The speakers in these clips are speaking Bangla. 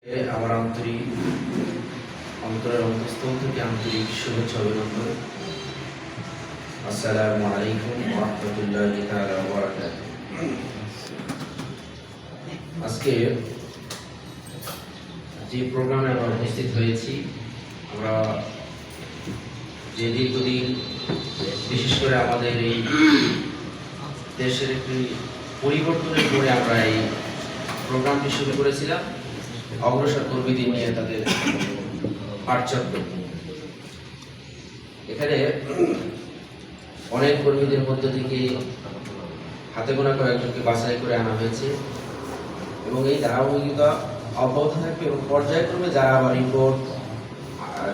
আমার অন্তরের অন্তঃস্থল থেকে আন্তরিক শুভেচ্ছা অভিনন্দন। আসসালামু আলাইকুম ওয়া রাহমাতুল্লাহি তাআলা ওয়া বারাকাতুহু। আজকে যে প্রোগ্রামে আমরা উপস্থিত হয়েছি, আমরা যে দীর্ঘদিন বিশেষ করে আমাদের এই দেশের একটি পরিবর্তনের পরে আমরা এই প্রোগ্রামটি শুরু করেছিলাম অগ্রসর কর্মীদের নিয়ে তাদের পাঠচক্র। এখানে অনেক কর্মীদের মধ্য থেকে হাতে গোনা কয়েকজনকে বাছাই করে আনা হয়েছে এবং এই ধারাবাহিকতা অব্যাহত থাকবে এবং পর্যায়ক্রমে যারা আবার রিপোর্ট,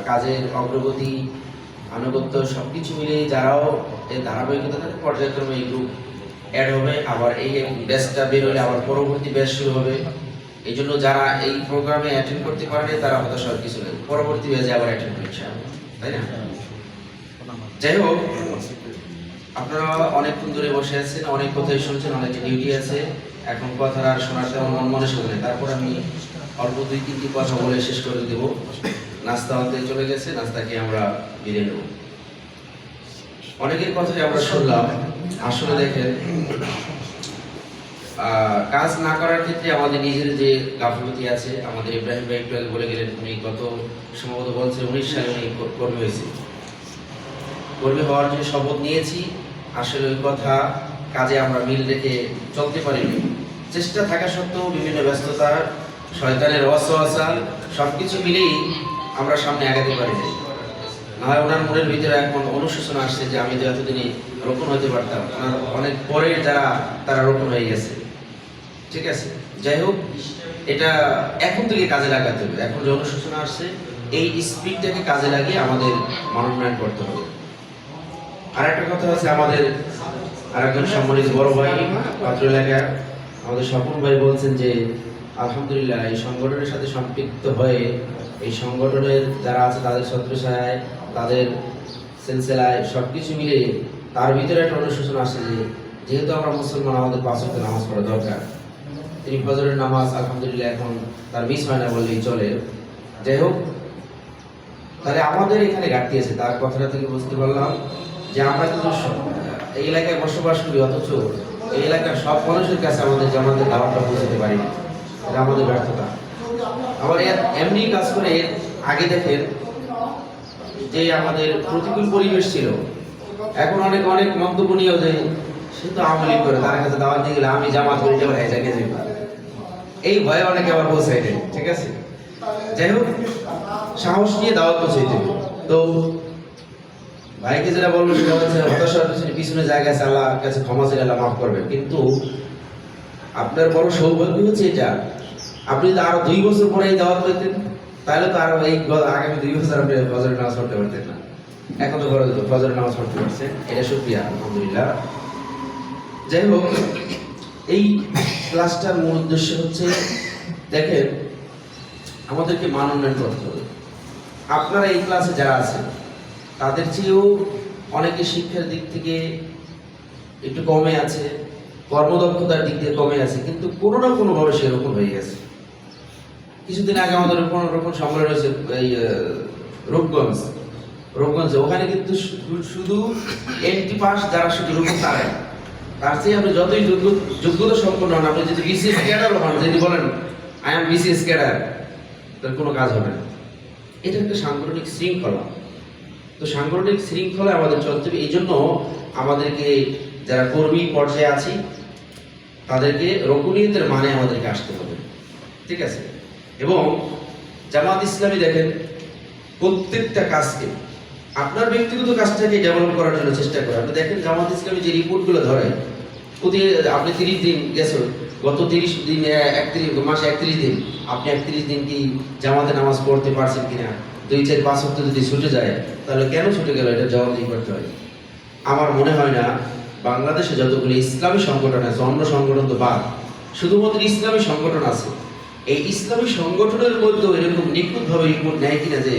কাজের অগ্রগতি, আনুগত্য সবকিছু মিলে যারাও এই ধারাবাহিকতা থাকে পর্যায়ক্রমে এই গ্রুপ অ্যাড হবে। আবার এই ব্যাচটা বের হলে আবার পরবর্তী ব্যাচ শুরু হবে। এই জন্য যারা এই প্রোগ্রামে অ্যাটেন্ড করতে পারবে তারা হতাশ হওয়ার কিছু নেই, পরবর্তী ব্যাচে আবার অ্যাটেন্ড করছে, তাই না? যাই হোক, আপনারা অনেকক্ষণ ধরে বসে আছেন, অনেক কথাই শুনছেন, অনেকে ডিউটি আছে, এখন কথা আর শোনার তেমন মন মনে শুনে। তারপর আমি অল্প 2-3টি কথা বলে শেষ করে দেব। নাস্তা হতে চলে গেছে, নাস্তাকে আমরা বিদায় নেব। অনেকের কথাই আমরা শুনলাম। আসলে দেখেন, কাজ না করার ক্ষেত্রে আমাদের নিজের যে গাফলতি আছে, আমাদের ইব্রাহিম ভাই একটু আগে বলে গেলেন, উনি গত সম্ভবত বলছে 19 সালে উনি কর্মী হয়েছে। কর্মী হওয়ার যে শপথ নিয়েছি, আসলে ওই কথা কাজে আমরা মিল রেখে চলতে পারিনি। চেষ্টা থাকা সত্ত্বেও বিভিন্ন ব্যস্ততা, শয়তানের ওয়াসওয়াসা সবকিছু মিলেই আমরা সামনে আগাতে পারিনি। না হয় ওনার মনের ভিতরে এখন অনুশোচনা আসছে যে আমি তো এতদিনই রোপণ হতে পারতাম, ওনার অনেক পরের যারা তারা রোপণ হয়ে গেছে। ঠিক আছে, যাই হোক, এটা এখন থেকে কাজে লাগাতে হবে। এখন যে অনুশোচনা আসছে, এই স্পিডটাকে কাজে লাগিয়ে আমাদের মনোনয়ন করতে হবে। আর একটা কথা হচ্ছে, আমাদের আরেকজন সম্মানিত বড় ভাই পাত্র এলাকার আমাদের স্বপন ভাই বলছেন যে আলহামদুলিল্লাহ এই সংগঠনের সাথে সম্পৃক্ত হয়ে এই সংগঠনের যারা আছে তাদের ছত্রছায়ায়, তাদের সিলসিলায় সবকিছু মিলে তার ভিতরে একটা অনুশোচনা আসে যে যেহেতু আমরা মুসলমান, আমাদের 5 ওয়াক্ত নামাজ পড়া দরকার। তিনি ফজরের নামাজ আলহামদুলিল্লাহ এখন তার মিস হয় না বললেই চলে। যাই হোক, তাহলে আমাদের এখানে ঘাটতি আছে। তার কথাটা থেকে বুঝতে পারলাম যে আমরা কিন্তু এই এলাকায় বসবাস করি, অথচ এই এলাকার সব মানুষের কাছে আমাদের জামাতের দাওয়াতটা পৌঁছাতে পারি না। এটা আমাদের ব্যর্থতা। আবার এমনি কাজ করে এর আগে দেখেন যে আমাদের প্রতিকূল পরিবেশ ছিল, এখন অনেক অনেক মন্তব্য নিয়েও যে সে তো আওয়ামী লীগ করে, তার কাছে দাওয়াত দিয়ে গেলে আমি জামাত করে যাবো, এই ভয়ে অনেকে আবার পৌঁছাই দেয়। ঠিক আছে, যাই হোক, সাহস নিয়ে দাওয়াত পৌঁছাইতে। তো ভাইকে যেটা বলবো সেটা হচ্ছে, হতাশার পিছনে জায়গা আছে, আল্লাহর কাছে ক্ষমা চাইলে আল্লাহ মাফ করবে। কিন্তু আপনার বড় সৌভাগ্য হচ্ছে এটা, আপনি যদি আরো 2 বছর পরে এই দাওয়াত পেতেন, তাহলে তো আরো এই আগামী 2 বছর আপনি ফজরের নামাজ পড়তে পারতেন না। এখন তো ফজরের নামাজ পড়তে পারছেন, এটা শুকরিয়া, আলহামদুলিল্লাহ। যাই হোক, এই ক্লাসটার মূল উদ্দেশ্য হচ্ছে, দেখেন, আমাদেরকে মান উন্নয়ন করতে হবে। আপনারা এই ক্লাসে যারা আছেন তাদের চেয়েও অনেকে শিক্ষার দিক থেকে একটু কমে আছে, কর্মদক্ষতার দিক দিয়ে কমে আছে, কিন্তু কোনো না কোনোভাবে সেরকম হয়ে গেছে। কিছুদিন আগে আমাদের রোপণ সম্মেলন হয়েছে এই রূপগঞ্জে। ওখানে কিন্তু শুধু এমটি পাস যারা শুধু রোপণ তারাই, তার চেয়ে আপনি যতই যোগ্যতা সম্পন্ন হন, আপনি যদি বিসিএস ক্যাডারও হন, যদি বলেন আই এম বিসিএস ক্যাডার, তার কোনো কাজ হবে না। এটা একটা সাংগঠনিক শৃঙ্খলা। তো সাংগঠনিক শৃঙ্খলা আমাদের চলতে হবে। এই জন্য আমাদেরকে যারা কর্মী পর্যায়ে আছি তাদেরকে রকুনিয়তের মানে আমাদেরকে আসতে হবে। ঠিক আছে, এবং জামাত ইসলামী দেখেন প্রত্যেকটা কাজকে আপনার ব্যক্তিগত কাজটাকে ডেভেলপ করার জন্য চেষ্টা করে। আপনি দেখেন জামাত ইসলামী যে রিপোর্টগুলো ধরে, আপনি 30 দিন গেছেন, গত 30 দিন 31 মাসে 31 দিন, আপনি 31 দিন কি জামাতে নামাজ পড়তে পারছেন কিনা, 2-4-5 সপ্তাহ যদি ছুটে যায়, তাহলে কেন ছুটে গেল, এটা জবাবদিহি করতে হয়। আমার মনে হয় না বাংলাদেশে যতগুলো ইসলামী সংগঠন আছে, অন্য সংগঠন তো বাদ, শুধুমাত্র ইসলামী সংগঠন আছে, এই ইসলামী সংগঠনের মধ্যেও এরকম নিখুঁতভাবে রিপোর্ট নেয় কিনা যে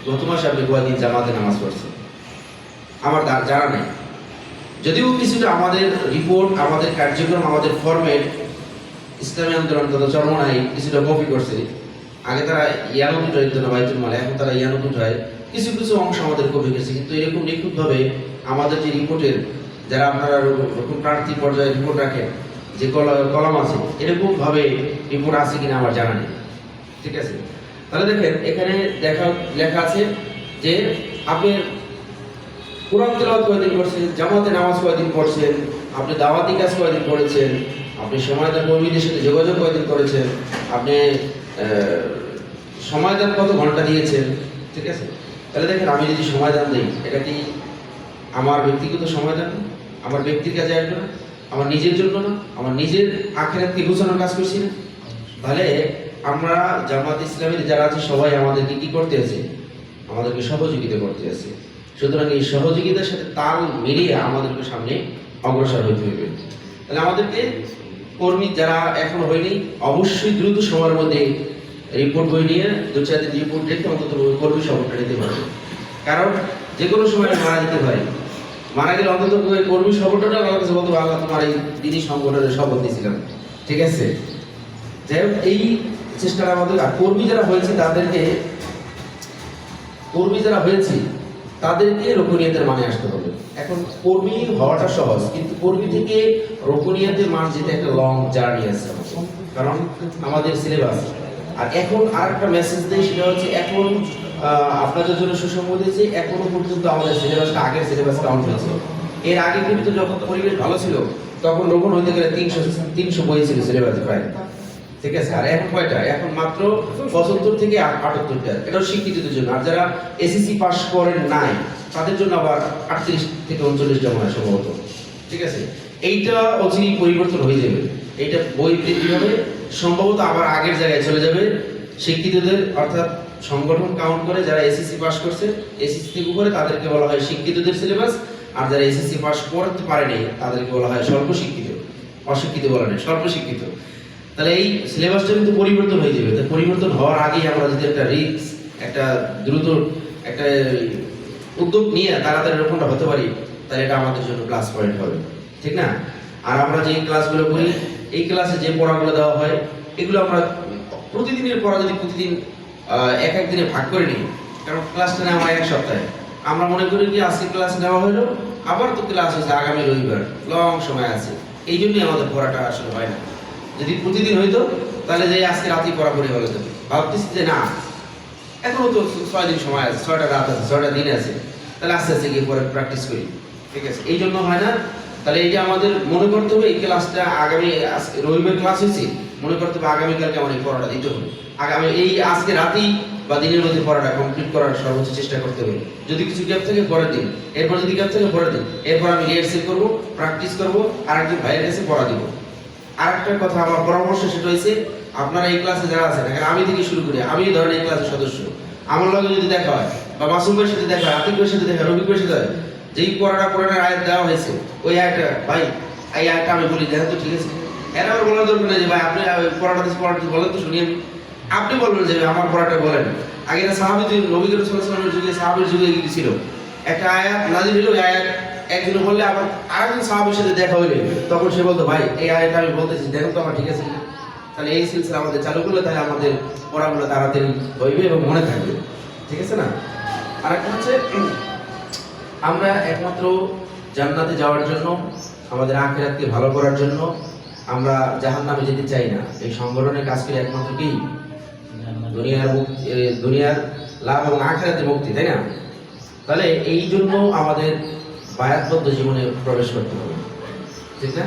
গত মাসে আপনি কয়েকদিন জামাতে নামাজ পড়ছেন, আমার জানা নেই। যদিও কিছুটা আমাদের রিপোর্ট, আমাদের কার্যক্রম, আমাদের ফরম্যাট ইসলামী আন্দোলন তথা চরমনাই কিছুটা কপি করছে, আগে তারা ইয়ানত উঠাইতো না বাইতুল মাল, এখন তারা ইয়ানত উঠায়। কিছু কিছু অংশ আমাদের কমে গেছে, কিন্তু এরকম নিখুঁতভাবে আমাদের যে রিপোর্টের যারা আপনারা রকম প্রার্থী পর্যায়ে রিপোর্ট রাখেন যে কলাম আছে, এরকম ভাবে রিপোর্ট আছে কিনা আমার জানা নেই। ঠিক আছে, তাহলে দেখেন এখানে লেখা আছে যে আপনি কোরআন তেলাওয়াত কয়দিন করছেন, জামাতে নামাজ কয়দিন পড়ছেন, আপনি দাওয়াতি কাজ কয়দিন করেছেন, আপনি সময়দান কর্মীদের সাথে যোগাযোগ কয়দিন করেছেন, আপনি সময়দান কত ঘন্টা দিয়েছেন। ঠিক আছে, তাহলে দেখেন আমি যদি সময়দান দিই, এটা কি আমার ব্যক্তিগত সময়দান, আমার ব্যক্তির কাজে আসবে না, আমার নিজের জন্য না, আমার নিজের আখিরাতকে গোছানোর কাজ করছি না। তাহলে আমরা জামাত ইসলামের যারা আছে সবাই আমাদেরকে কি করতে আছে, আমাদেরকে সহযোগিতা করতে আছে। সুতরাং এই সহযোগিতার সাথে তাল মিলিয়ে আমাদেরকে সামনে অগ্রসর হইতে হবে। তাহলে আমাদেরকে কর্মী যারা এখনো হয়নি অবশ্যই দ্রুত সময়ের মধ্যে রিপোর্ট বই নিয়ে 2-4 দিন রিপোর্ট রেখে অন্তত কর্মী শপথটা নিতে পারবে। কারণ যে কোনো সময় মারা যেতে পারে, মারা গেলে অন্তত কর্মী শপথটা আমার কাছে বলতে আল্লাহ তোমার এই দিনই সংগঠনের শপথ দিয়েছিলাম। ঠিক আছে, যাই হোক এই চেষ্টাটা আমাদের। আর কর্মী যারা হয়েছে তাদেরকে রোপণীয়তের মানে আসতে হবে। এখন কর্মী হওয়াটা সহজ, কিন্তু কর্মী থেকে রোপণীয়তের মান যেতে একটা লং জার্নি আছে, কারণ আমাদের সিলেবাস। আর এখন আর একটা মেসেজ দেয়, সেটা হচ্ছে এখন আপনাদের জন্য সুসংবাদ দিয়েছে, এখনো পর্যন্ত আমাদের সিলেবাসটা আগের সিলেবাস কাউন্ট হয়েছে। এর আগে কিন্তু যখন পরিবেশ ভালো ছিল তখন রোপণ হইতে গেলে 300 বই ছিল সিলেবাস প্রায়। ঠিক আছে, আর এখন কয়টা? এখন মাত্র 75 থেকে 78টা। এটাও শিক্ষিতদের জন্য। আর যারা এসএসসি পাস করেন নাই তাদের জন্য আবার 38 থেকে 39টা মনে হয় সম্ভবত। ঠিক আছে, এইটা অচিরেই পরিবর্তন হয়ে যাবে। এইটা বই বৃদ্ধি হবে, সম্ভবত আবার আগের জায়গায় চলে যাবে। শিক্ষিতদের অর্থাৎ সংগঠন কাউন্ট করে যারা এসএসসি পাস করছে, এসএসসি থেকে উপরে তাদেরকে বলা হয় শিক্ষিতদের সিলেবাস। আর যারা এসএসসি পাস করতে পারেনি তাদেরকে বলা হয় স্বল্প শিক্ষিত। অশিক্ষিত বলা নেই, স্বল্প শিক্ষিত। তাহলে এই সিলেবাসটা কিন্তু পরিবর্তন হয়ে যাবে। তাই পরিবর্তন হওয়ার আগেই আমরা যদি একটা রিস্ক, একটা দ্রুত একটা উদ্যোগ নিয়ে তাড়াতাড়ি এরকমটা হতে পারি, তাহলে এটা আমাদের জন্য প্লাস পয়েন্ট হবে। ঠিক না? আর আমরা যে ক্লাসগুলো করি, এই ক্লাসে যে পড়াগুলো দেওয়া হয়, এগুলো আমরা প্রতিদিনের পড়া যদি প্রতিদিন এক দিনে ভাগ করে নিই, কারণ ক্লাসটা নেওয়া হয় এক সপ্তাহে, আমরা মনে করি কি আজকে ক্লাস নেওয়া হলো, আবার তো ক্লাস হচ্ছে আগামী রবিবার, লং সময় আছে, এই জন্যই আমাদের পড়াটা আসলে হয় না। যদি প্রতিদিন হইতো তাহলে যে আজকে রাতেই পড়াপড়ি হয়ে যেত। ভাবতেছি যে না, এখনো তো 6 দিন সময় আছে, 6টা রাত আছে, 6টা দিন আছে, তাহলে আস্তে আস্তে গিয়ে পরে প্র্যাকটিস করি। ঠিক আছে, এই জন্য হয় না। তাহলে এইটা আমাদের মনে করতে হবে, এই ক্লাসটা আগামী রবিবার ক্লাস হয়েছে, মনে করতে হবে আগামীকালকে আমার এই পড়াটা দিতে হবে। আগামী এই আজকে রাতেই বা দিনের মধ্যে পড়াটা কমপ্লিট করার সর্বোচ্চ চেষ্টা করতে হবে। যদি কিছু গ্যাপ থাকে পরের দিন, এরপর যদি গ্যাপ থাকে পরের দিন, এরপর আমি রিহার্সেল করবো, প্র্যাকটিস করবো, আর একজন ভাইয়ের কাছে পড়া দিব। আরেকটা কথা আমার পরামর্শ, সেটা হয়েছে আপনারা এই ক্লাসে যারা আছেন, এখন আমি থেকে শুরু করি, আমি ধরেন এই ক্লাসের সদস্য, আমার লগে যদি দেখা হয় বা মাসুম ভাইয়ের সাথে দেখা হয়, আতিক ভাইয়ের সাথে দেখা হয়, রবি ভাইয়ের সাথে হয়, যেই পড়াটা কোরআনের আয়াত দেওয়া হয়েছে, ওই আয়াতটা ভাই এই আয়াতটা আমি বলি দেখেন তো, ঠিক আছে, এর আমার বলার দরকার নেই যে ভাই আপনি পড়াটা বলেন তো শুনি আমি। আপনি বলবেন যে আমার পড়াটা বলেন। আগে না সাহাবী, নবী করিম সাল্লাল্লাহু আলাইহি ওয়াসাল্লামের যুগে, সাহাবীর যুগে ছিল, একটা আয়াত নাযিল হলো, আয়াত একজন বললে আবার আরেকজন সাহাবীর সাথে দেখা হইলে তখন সে বলতো ভাই এই আয়াতটা আমি বলতেছি দেখুন তো আমার ঠিক আছে। তাহলে এই সিলসিলা আমাদের চালু করলে তাহলে আমাদের পড়াগুলো তাড়াতাড়ি হইবে এবং মনে থাকবে। ঠিক আছে না? আরেকটা হচ্ছে, আমরা একমাত্র জান্নাতে যাওয়ার জন্য, আমাদের আখিরাতকে ভালো করার জন্য আমরা জাহান্নামে যেতে চাই না। এই সংগঠনের কাজ করে একমাত্র কি দুনিয়ার লাভ এবং আখিরাতের মুক্তি, তাই না? তাহলে এই জন্য আমাদের বায়াতবদ্ধ জীবনে প্রবেশ করতে হবে। ঠিক না?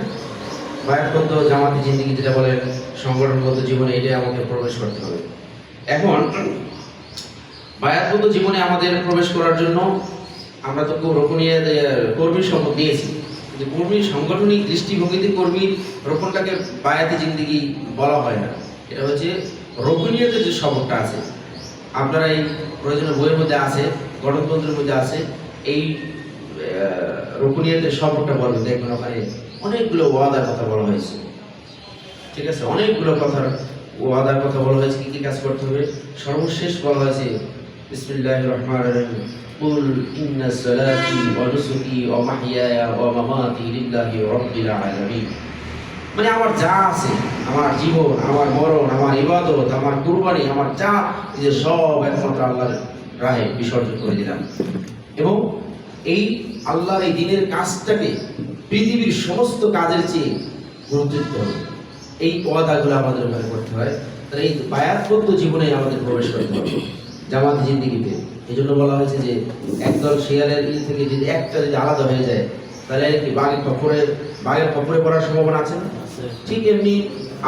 বায়াতবদ্ধ জামাতি জিন্দেগি যেটা বলেন, সংগঠনগত জীবনে, এটাই আমাকে প্রবেশ করতে হবে। এখন বায়াতবদ্ধ জীবনে আমাদের প্রবেশ করার জন্য আমরা তো কর্মীর শপথ নিয়েছি, কিন্তু কর্মীর সাংগঠনিক দৃষ্টিভঙ্গিতে কর্মীর রোপণটাকে বায়াতি জিন্দেগি বলা হয় না। এটা হচ্ছে রোপণীয়তের যে শপথটা আছে, আপনারা এই প্রয়োজনীয় বইয়ের মধ্যে আছে, গঠনতন্ত্রের মধ্যে আছে, এই রোপণীয়তের শপথটা বলবে, দেখবেন ওখানে অনেকগুলো ওয়াদার কথা বলা হয়েছে। ঠিক আছে, অনেকগুলো ওয়াদার কথা বলা হয়েছে, কি কি কাজ করতে হবে। সর্বশেষ বলা হয়েছে বিসমিল্লাহির রহমানির রহিম, কুল ইন্না সালাতি ওয়া নুসুকি ওয়া মাহইয়ায়া ওয়া মামাতি লিল্লাহি রাব্বিল আলামিন। মানে আমার যা আছে আমার জীবন, আমার মরণ, আমার ইবাদত, আমার কুরবানি, আমার যা যে সব একমাত্র আল্লাহর রাহে বিসর্জন করে দিলাম। এবং এই আল্লাহর এই দিনের কাজটাকে পৃথিবীর সমস্ত কাজের চেয়ে গুরুত্ব দিতে হবে। এই ওয়াদাগুলো আমাদের ওখানে করতে হয়। তাহলে এই বায়াতবদ্ধ জীবনে আমাদের প্রবেশ করতে হবে জামাত জিন্দিগিতে। এই জন্য বলা হয়েছে যে একদল শিয়ালের থেকে যদি একটা যদি আলাদা হয়ে যায় তাহলে কি বাঘের খপ্পরে পড়ার সম্ভাবনা আছে। ঠিক এমনি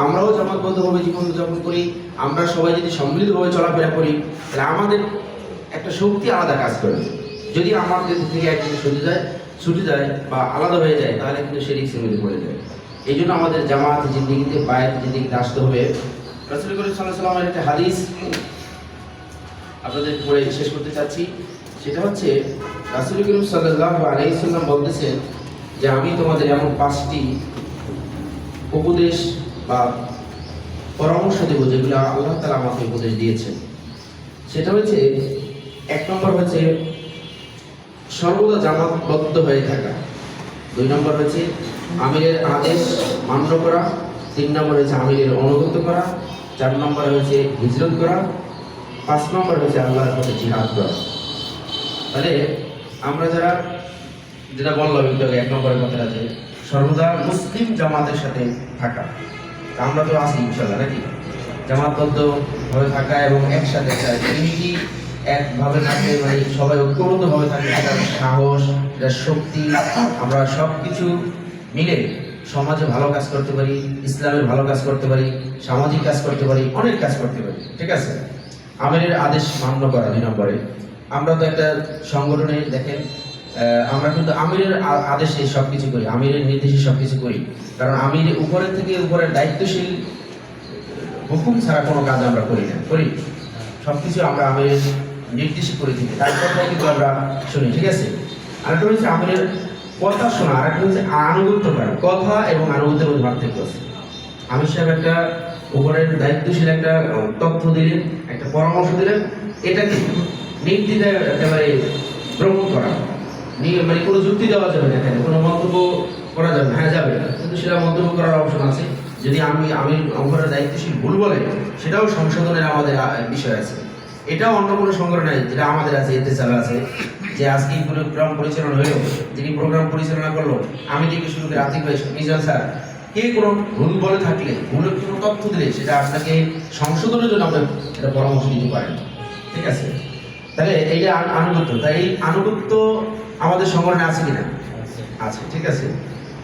আমরাও জামাতবদ্ধভাবে জীবনযাপন করি, আমরা সবাই যদি সম্মিলিতভাবে চলাফেরা করি তাহলে আমাদের একটা শক্তি আলাদা কাজ করবে। যদি আমাদের থেকে একদিন ছুটে যায় বা আলাদা হয়ে যায় তাহলে কিন্তু সে রিস্কের মধ্যে পড়ে যায়। এই জন্য আমাদের জামাত জিন্দিগিতে বায়াত জিন্দিগিতে আসতে হবে। রাসূল করিম সাল্লাল্লাহু আলাইহি ওয়াসাল্লামের একটা হাদিস আপনাদের পড়ে শেষ করতে চাচ্ছি। সেটা হচ্ছে রাসূল করিম সাল্লাল্লাহু আলাইহি ওয়াসাল্লাম বলতেছেন যে আমি তোমাদের এমন 5টি উপদেশ বা পরামর্শ দেব যেগুলো আল্লাহ তাআলা আমাকে উপদেশ দিয়েছেন। সেটা হচ্ছে 1 নম্বর হচ্ছে সর্বদা জামাতবদ্ধ হয়ে থাকা, 2 নম্বর হচ্ছে আমিরের আদেশ মান্য করা, 3 নম্বর হচ্ছে আমিরের অনুগত করা, 4 নম্বর হচ্ছে হিজরত করা, 5 নম্বর হচ্ছে আল্লাহর পথে জিহাদ করা। তাহলে আমরা যারা যেটা বললাম একটু আগে 1 নম্বরের কথা আছে সর্বদা মুসলিম জামাতের সাথে থাকা। আমরা তো আছি ইনশাআল্লাহ নাকি জামাতবদ্ধ ভাবে থাকা এবং একসাথে কি একভাবে থাকে মানে সবাই ঐক্যবদ্ধভাবে থাকে, এটা সাহস, এটা শক্তি, আমরা সব কিছু মিলে সমাজে ভালো কাজ করতে পারি, ইসলামের ভালো কাজ করতে পারি, সামাজিক কাজ করতে পারি, অনেক কাজ করতে পারি। ঠিক আছে, আমিরের আদেশ মান্য করা 2 নম্বরে। আমরা তো একটা সংগঠনে দেখেন আমরা কিন্তু আমিরের আদেশে সব কিছু করি, আমিরের নির্দেশে সব কিছু করি, কারণ আমির উপরের থেকে উপরের দায়িত্বশীল হুকুম ছাড়া কোনো কাজ আমরা করি না, করি সবকিছু আমরা আমিরের নির্দেশই করে থাকি, তার কথাই কিন্তু আমরা শুনি। ঠিক আছে, আরেকটা হচ্ছে আমিরের কথা শোনা, আরেকটা হচ্ছে আনুগত্য করা। কথা এবং আনুগত্যের মধ্যে পার্থক্য আছে। আমির সাহেব একটা উপরের দায়িত্বশীল একটা তথ্য দিলেন, একটা পরামর্শ দিলেন, এটাকে নির্দ্বিধায় একেবারে গ্রহণ করা, মানে কোনো যুক্তি দেওয়া যাবে না, এখানে কোনো মন্তব্য করা যাবে না। হ্যাঁ যাবে, কিন্তু সেটা মন্তব্য করার অপশন আছে। যদি আমি উপরের দায়িত্বশীল ভুল বলে সেটাও সংশোধনের আমাদের বিষয় আছে। এটাও অন্য কোনো সংগঠন নাই যেটা আমাদের আছে, এতে চালা আছে যে আজকে প্রোগ্রাম পরিচালনা হলো, যিনি প্রোগ্রাম পরিচালনা করলো আমি থেকে শুরু করে আতিক ভাই, মিজান স্যার, কে কোনো ভুল বলে থাকলে, ভুলের কোনো তথ্য দিলে সেটা আপনাকে সংশোধনের জন্য আপনি এটা পরামর্শ দিতে পারেন। ঠিক আছে, তাহলে এইটা আনুগত্য। তাই এই আনুগত্য আমাদের সংগঠনে আছে কিনা? আছে। ঠিক আছে,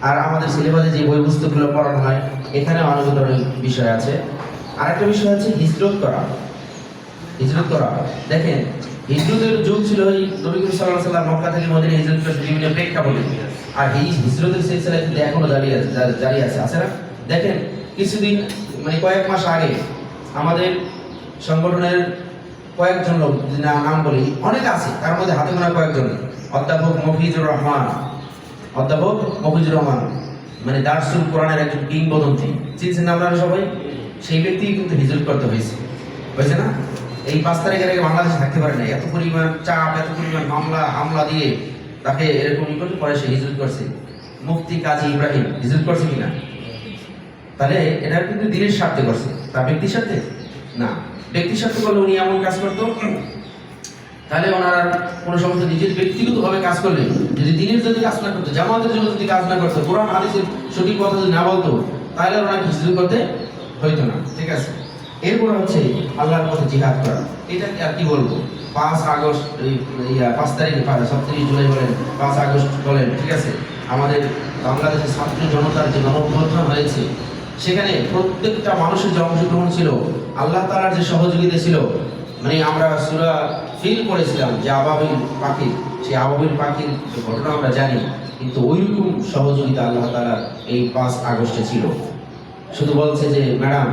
আর আমাদের সিলেবাসে যে বই পুস্তকগুলো পড়ানো হয় এখানেও আনুগত্যের বিষয় আছে। আরেকটা বিষয় আছে হিজরত করা। হিজরত করা, দেখেন হিজরতের যুগ ছিল ওই নবী করিম সাল্লাল্লাহু আলাইহি ওয়াসাল্লাম মক্কা থেকে মদিনা হিজরত করে বিভিন্ন প্রেক্ষাপটে, আর এই হিজরতের সিলসিলা কিন্তু এখনো জারি আছে, আছে না? দেখেন কিছুদিন মানে কয়েক মাস আগে আমাদের সংগঠনের কয়েকজন লোক, নাম বলি অনেক আছে, তার মধ্যে হাতে গোনা কয়েকজন, অধ্যাপক মফিজুর রহমান মানে দারসুল কোরআনের একজন কিংবদন্তি, চিনছেন আপনারা সবাই? সেই ব্যক্তি কিন্তু হিজরত করতে হয়েছে না? এই 5 তারিখের আগে বাংলাদেশে থাকতে পারে না, এত পরিমাণ চাপ, এত পরিমাণ হামলা দিয়ে তাকে এরকম করে পরে সে হিজরত করছে। মুফতি কাজী ইব্রাহিম হিজরত করছে কিনা? তাহলে এটা কিন্তু দিনের স্বার্থে করছে, তার ব্যক্তির স্বার্থে না। ব্যক্তির স্বার্থে করলে উনি এমন কাজ করতো, তাহলে ওনার কোনো সমস্যা নিজের ব্যক্তিগতভাবে কাজ করলে যদি দিনের যদি কাজ না করতো, জামাতের জন্য যদি কাজ না করতো, কোরআন হাদিসের সঠিক কথা যদি না বলতো, তাহলে ওনার হিজরত করতে হইতো না। ঠিক আছে, এরপর হচ্ছে আল্লাহর পথে জিহাদ করা। এটা আর কি বলবো, 5 আগস্ট 5 তারিখ 37 জুলাই বলেন, 5 আগস্ট বলেন, ঠিক আছে, আমাদের বাংলাদেশের ছাত্র জনতার যে গণঅভ্যুত্থান হয়েছে সেখানে প্রত্যেকটা মানুষের যে অংশগ্রহণ ছিল, আল্লাহ তাআলার যে সহযোগিতা ছিল, মানে আমরা সূরা ফিল করেছিলাম যে আবাবিল পাখি, সেই আবাবিল পাখির ঘটনা আমরা জানি, কিন্তু ওইরকম সহযোগিতা আল্লাহ তাআলা এই 5 আগস্টে ছিল। শুধু বলছে যে ম্যাডাম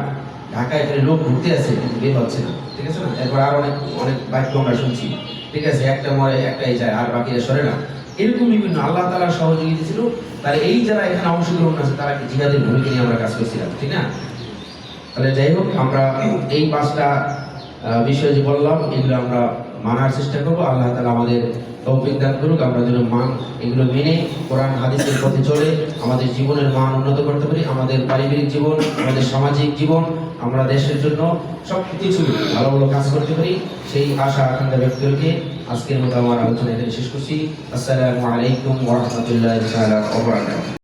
ঢাকায় এখানে লোক ঢুকতে আছে কিন্তু বের হচ্ছে না, ঠিক আছে না? এরপর আর অনেক বাক্য আমরা শুনছি, ঠিক আছে, একটা মরে একটাই যায় আর বাকিরা সরে না, এরকম বিভিন্ন আল্লাহ তাআলার সহযোগিতা ছিল। তাহলে এই যারা এখানে অংশগ্রহণ আছে তারা কি জিহাদের ভূমিকা নিয়ে আমরা কাজ করছিলাম, ঠিক না? তাহলে যাই হোক, আমরা এই 5টা বিষয় যে বললাম এগুলো আমরা মানার চেষ্টা করবো। আল্লাহ তাআলা আমাদের তৌফিক দান করুক, আমরা যেন এগুলো মেনে কোরআন হাদিসের পথে চলে আমাদের জীবনের মান উন্নত করতে পারি, আমাদের পারিবারিক জীবন, আমাদের সামাজিক জীবন, আমরা দেশের জন্য সব কিছু ভালো ভালো কাজ করতে পারি, সেই আশা আকাঙ্ক্ষা ব্যক্ত রেখে আজকের মতো আমার আলোচনা এখানে শেষ করছি। আসসালামু আলাইকুম ওয়া রাহমাতুল্লাহি ওয়া বারাকাতুহু।